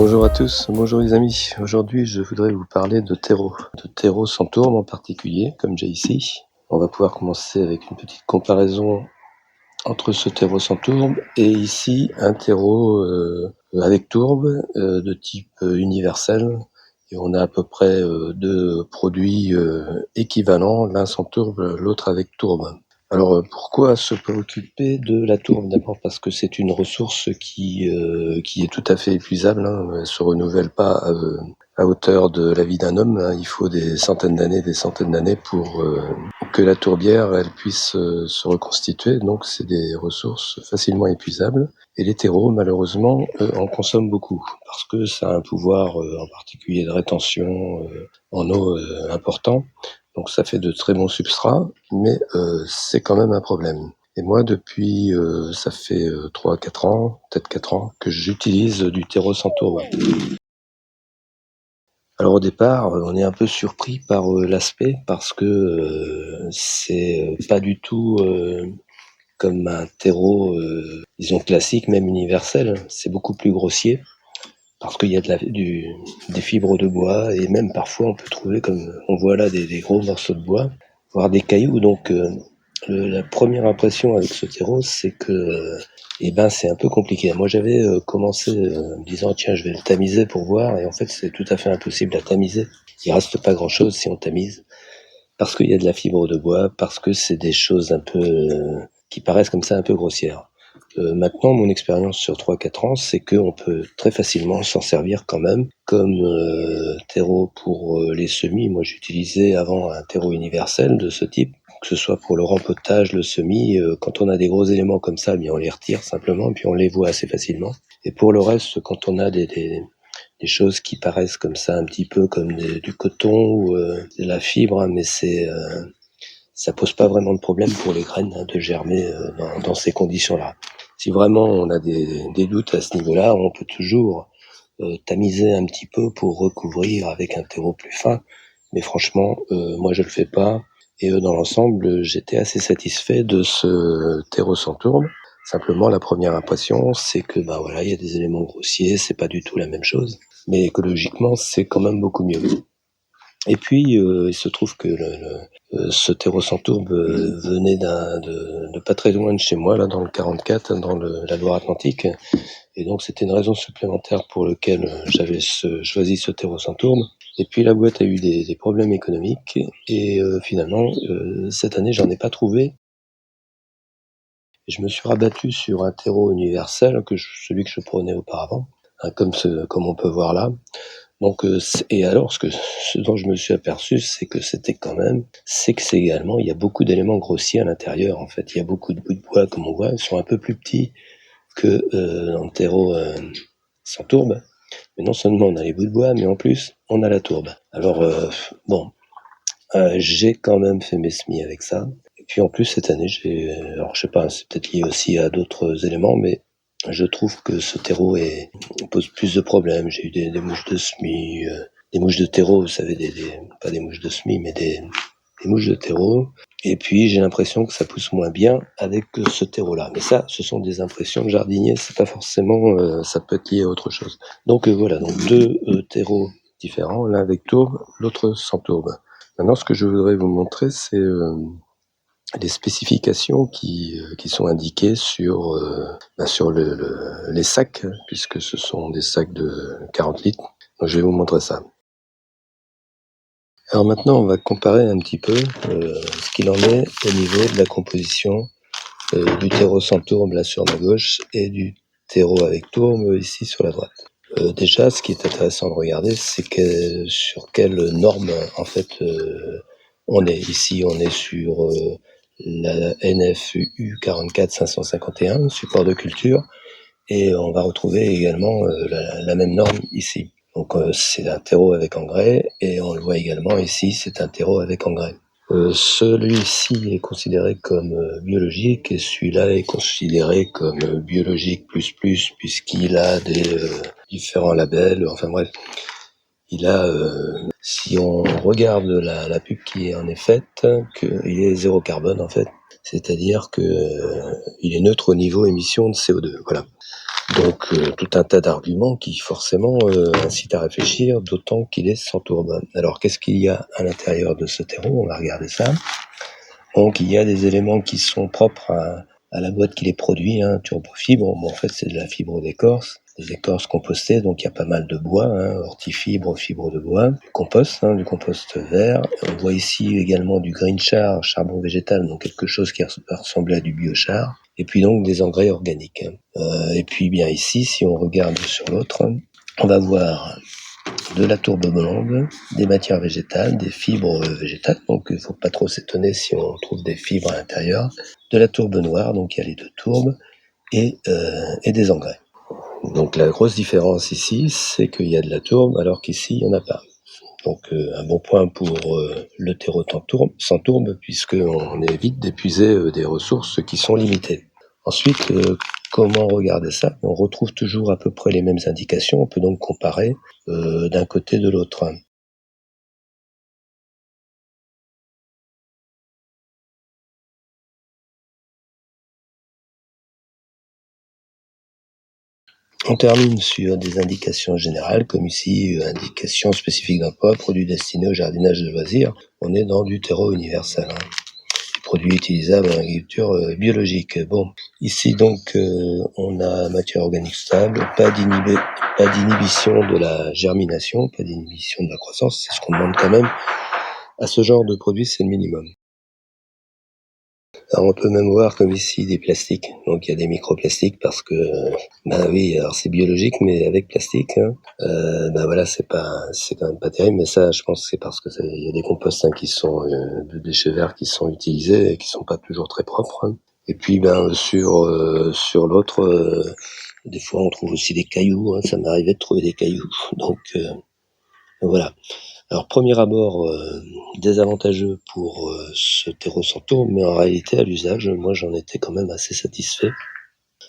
Bonjour à tous, bonjour les amis. Aujourd'hui, je voudrais vous parler de terreau sans tourbe en particulier, comme j'ai ici. On va pouvoir commencer avec une petite comparaison entre ce terreau sans tourbe et ici un terreau avec tourbe de type universel. Et on a à peu près deux produits équivalents, l'un sans tourbe, l'autre avec tourbe. Alors pourquoi se préoccuper de la tourbe? D'abord parce que c'est une ressource qui est tout à fait épuisable, hein. Elle se renouvelle pas à hauteur de la vie d'un homme, hein. Il faut des centaines d'années pour que la tourbière elle puisse se reconstituer. Donc c'est des ressources facilement épuisables. Et les terreaux malheureusement en consomment beaucoup parce que ça a un pouvoir en particulier de rétention en eau important. Donc ça fait de très bons substrats, mais c'est quand même un problème. Et moi, depuis, ça fait 3-4 ans, peut-être 4 ans, que j'utilise du terreau sans tourbe. Alors au départ, on est un peu surpris par l'aspect, parce que c'est pas du tout comme un terreau, disons classique, même universel. C'est beaucoup plus grossier, parce qu'il y a des fibres de bois, et même parfois on peut trouver, comme on voit là, des gros morceaux de bois, voire des cailloux. Donc la première impression avec ce terreau, c'est que c'est un peu compliqué. Moi j'avais commencé en me disant tiens, je vais le tamiser pour voir, et en fait c'est tout à fait impossible à tamiser. Il reste pas grand chose si on tamise, parce qu'il y a de la fibre de bois, parce que c'est des choses un peu qui paraissent comme ça un peu grossières. Maintenant, mon expérience sur 3-4 ans, c'est qu'on peut très facilement s'en servir quand même comme terreau pour les semis. Moi, j'utilisais avant un terreau universel de ce type, que ce soit pour le rempotage, le semis. Quand on a des gros éléments comme ça, on les retire simplement, puis on les voit assez facilement. Et pour le reste, quand on a des choses qui paraissent comme ça un petit peu comme du coton ou de la fibre, hein, mais ça pose pas vraiment de problème pour les graines, hein, de germer dans ces conditions-là. Si vraiment on a des doutes à ce niveau-là, on peut toujours tamiser un petit peu pour recouvrir avec un terreau plus fin. Mais franchement, moi je le fais pas. Et dans l'ensemble, j'étais assez satisfait de ce terreau sans tourbe. Simplement, la première impression, c'est que il y a des éléments grossiers, c'est pas du tout la même chose. Mais écologiquement, c'est quand même beaucoup mieux. Et puis, il se trouve que ce terreau sans tourbe venait de pas très loin de chez moi, là, dans le 44, dans la Loire-Atlantique. Et donc, c'était une raison supplémentaire pour laquelle j'avais choisi ce terreau sans tourbe. Et puis, la boîte a eu des problèmes économiques. Et finalement, cette année, j'en ai pas trouvé. Je me suis rabattu sur un terreau universel, celui que je prenais auparavant, hein, comme on peut voir là. Donc, et alors, ce dont je me suis aperçu, c'est que c'est également, il y a beaucoup d'éléments grossiers à l'intérieur. En fait, il y a beaucoup de bouts de bois, comme on voit, ils sont un peu plus petits que dans le terreau sans tourbe. Mais non seulement on a les bouts de bois, mais en plus on a la tourbe. Alors j'ai quand même fait mes semis avec ça. Et puis en plus cette année, alors je sais pas, c'est peut-être lié aussi à d'autres éléments, mais je trouve que ce terreau pose plus de problèmes. J'ai eu des mouches de semis, des mouches de terreau, vous savez, pas des mouches de semis, mais des mouches de terreau. Et puis j'ai l'impression que ça pousse moins bien avec ce terreau-là. Mais ça, ce sont des impressions de jardinier, c'est pas forcément, ça peut être lié à autre chose. Donc voilà, donc deux terreaux différents, l'un avec tourbe, l'autre sans tourbe. Maintenant, ce que je voudrais vous montrer, c'est les spécifications qui sont indiquées sur les sacs, puisque ce sont des sacs de 40 litres. Donc je vais vous montrer ça. Alors maintenant, on va comparer un petit peu ce qu'il en est au niveau de la composition du terreau sans tourbe là sur ma gauche et du terreau avec tourbe ici sur la droite. Déjà, ce qui est intéressant de regarder, c'est sur quelle norme en fait on est. Ici, on est sur la NFU 44551, support de culture, et on va retrouver également la même norme ici. Donc c'est un terreau avec engrais, et on le voit également ici, c'est un terreau avec engrais. Celui-ci est considéré comme biologique, et celui-là est considéré comme biologique plus puisqu'il a des différents labels. Enfin bref, il a, si on regarde la pub qui en est faite, qu'il est zéro carbone en fait, c'est-à-dire que il est neutre au niveau émission de CO2. Voilà. Donc tout un tas d'arguments qui forcément incitent à réfléchir, d'autant qu'il est sans tourbe. Alors qu'est-ce qu'il y a à l'intérieur de ce terreau? On va regarder ça. Donc il y a des éléments qui sont propres à la boîte qui les produit, turbofibre. Bon, en fait c'est de la fibre d'écorce, des écorces compostées, donc il y a pas mal de bois, hortifibre, fibre de bois, du compost vert. On voit ici également du green char, charbon végétal, donc quelque chose qui va ressembler à du biochar. Et puis donc des engrais organiques. Et puis bien ici, si on regarde sur l'autre, on va voir de la tourbe blonde, des matières végétales, des fibres végétales, donc il ne faut pas trop s'étonner si on trouve des fibres à l'intérieur, de la tourbe noire, donc il y a les deux tourbes, et des engrais. Donc la grosse différence ici, c'est qu'il y a de la tourbe, alors qu'ici, il n'y en a pas. Donc un bon point pour le terreau sans tourbe, puisqu'on évite d'épuiser des ressources qui sont limitées. Ensuite, comment regarder ça? On retrouve toujours à peu près les mêmes indications, on peut donc comparer d'un côté de l'autre. On termine sur des indications générales, comme ici, indications spécifiques d'emploi, produits destinés au jardinage de loisirs. On est dans du terreau universel. Produits utilisables en agriculture biologique. Bon, ici donc on a matière organique stable, pas d'inhibition de la germination, pas d'inhibition de la croissance, c'est ce qu'on demande quand même. À ce genre de produit, c'est le minimum. Alors on peut même voir comme ici des plastiques, donc il y a des microplastiques parce que, oui, alors c'est biologique mais avec plastique, voilà, c'est quand même pas terrible, mais ça je pense que c'est parce que il y a des composts qui sont de déchets verts qui sont utilisés et qui sont pas toujours très propres. Et puis sur l'autre, des fois on trouve aussi des cailloux, ça m'est arrivé de trouver des cailloux, donc voilà. Alors premier abord désavantageux pour ce terreau sans tourbe, mais en réalité à l'usage, moi j'en étais quand même assez satisfait.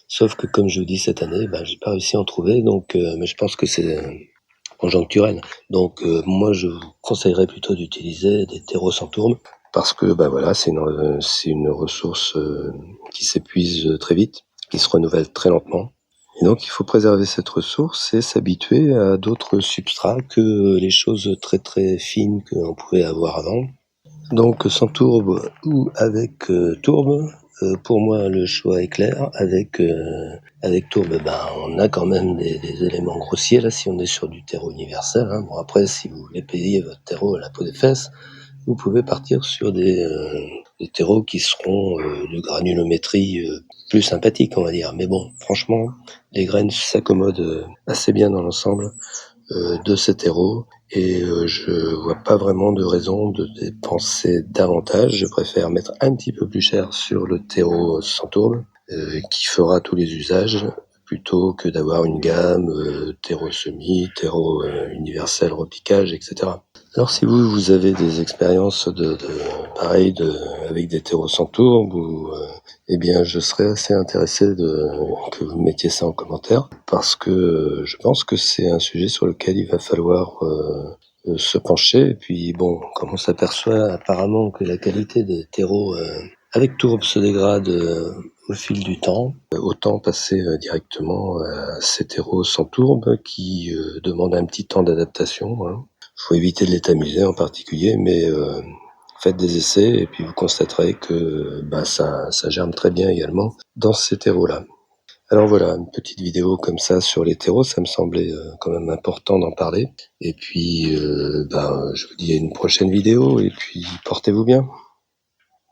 Sauf que comme je vous dis cette année, j'ai pas réussi à en trouver, donc mais je pense que c'est conjoncturel. Donc moi je vous conseillerais plutôt d'utiliser des terreaux sans tourbe parce que voilà, c'est une ressource qui s'épuise très vite, qui se renouvelle très lentement. Et donc il faut préserver cette ressource et s'habituer à d'autres substrats que les choses très très fines qu'on pouvait avoir avant. Donc sans tourbe ou avec tourbe, pour moi le choix est clair. Avec tourbe, on a quand même des éléments grossiers là si on est sur du terreau universel. Bon après si vous voulez payer votre terreau à la peau des fesses, vous pouvez partir sur des terreaux qui seront de granulométrie plus sympathique, on va dire. Mais bon, franchement, les graines s'accommodent assez bien dans l'ensemble de ces terreaux et je vois pas vraiment de raison de dépenser davantage. Je préfère mettre un petit peu plus cher sur le terreau sans tourbe qui fera tous les usages plutôt que d'avoir une gamme terreau semi, terreau universel, repiquage, etc. Alors si vous avez des expériences avec des terreaux sans tourbe, eh bien je serais assez intéressé que vous mettiez ça en commentaire parce que je pense que c'est un sujet sur lequel il va falloir se pencher. Et puis bon, comme on s'aperçoit apparemment que la qualité des terreaux avec tourbe se dégrade au fil du temps, autant passer directement à ces terreaux sans tourbe qui demandent un petit temps d'adaptation. Faut éviter de les tamiser en particulier, mais faites des essais et puis vous constaterez que ça germe très bien également dans ces terreaux-là. Alors voilà, une petite vidéo comme ça sur les terreaux, ça me semblait quand même important d'en parler. Et puis je vous dis à une prochaine vidéo et puis portez-vous bien.